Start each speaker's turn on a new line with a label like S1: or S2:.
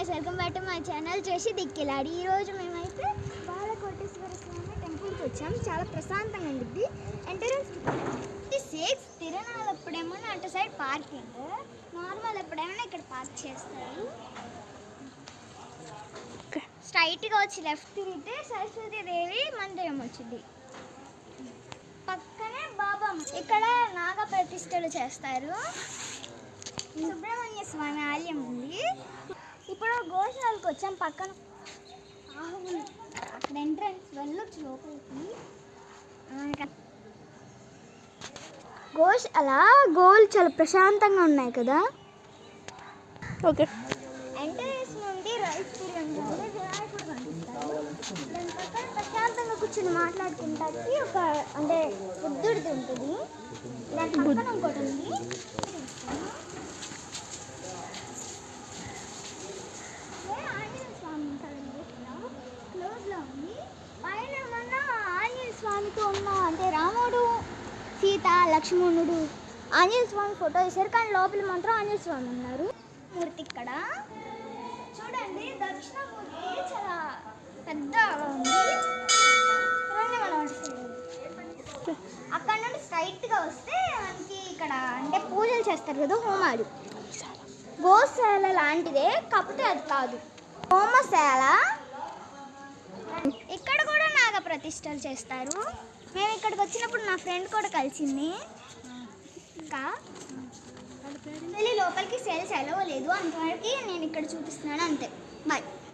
S1: Guys, welcome back to my channel చేసి దిక్కిలాడి. ఈరోజు మేమైతే బాలకోటేశ్వర స్వామి టెంపుల్కి వచ్చాం. చాలా ప్రశాంతంగా ఉంటుంది. ఎంట్రన్స్ 6 తిరణాలు ఎప్పుడేమో అటు సైడ్ పార్కింగ్, నార్మల్ ఎప్పుడేమో ఇక్కడ పార్క్ చేస్తారు. స్ట్రైట్గా వచ్చి లెఫ్ట్ తిరిగితే సరస్వతి దేవి మందిరం వచ్చింది. పక్కనే బాబా ఇక్కడ నాగ ప్రతిష్టలు చేస్తారు. సుబ్రహ్మణ్య స్వామి ఆలయం ఉంది. ఇప్పుడు గోశాలకు వచ్చాం. పక్కన అక్కడ ఎంట్రన్స్ వెళ్ళొచ్చు లోపలికి. గోశాల గోల్ చాలా ప్రశాంతంగా ఉన్నాయి కదా.
S2: ఓకే,
S1: ఎంట్రన్స్ నుండి రైట్ తిరిగి వినాయకుడు కనిపిస్తారు. దాని పక్కన ప్రశాంతంగా కూర్చొని మాట్లాడుకుంటానికి ఒక అంటే బుద్ధుడిది ఉంటుంది. దాని పక్కన ఇంకోటి ఉంది. స్వామితో ఉన్న అంటే రాముడు, సీత, లక్ష్మణుడు, ఆంజనేయ స్వామి ఫోటో వేశారు. కానీ లోపల మాత్రం ఆంజనేయ స్వామి ఉన్నారు. మూర్తి ఇక్కడ చూడండి. దక్షిణామూర్తి చాలా పెద్దగా ఉంది. అక్కడ నుండి స్ట్రైట్గా వస్తే మనకి ఇక్కడ అంటే పూజలు చేస్తారు కదా, హోమాలు. గోశాల లాంటిదే, కాకపోతే అది కాదు, హోమశాల. ఇక్కడ కూడా నాగ ప్రతిష్టలు చేస్తారు. మేము ఇక్కడికి వచ్చినప్పుడు నా ఫ్రెండ్ కూడా కలిసింది. ఇంకా వెళ్ళి లోపలికి సెల్స్ ఎలవ లేదు, అంతవరకు నేను ఇక్కడ చూపిస్తున్నాను అంతే. బాయ్.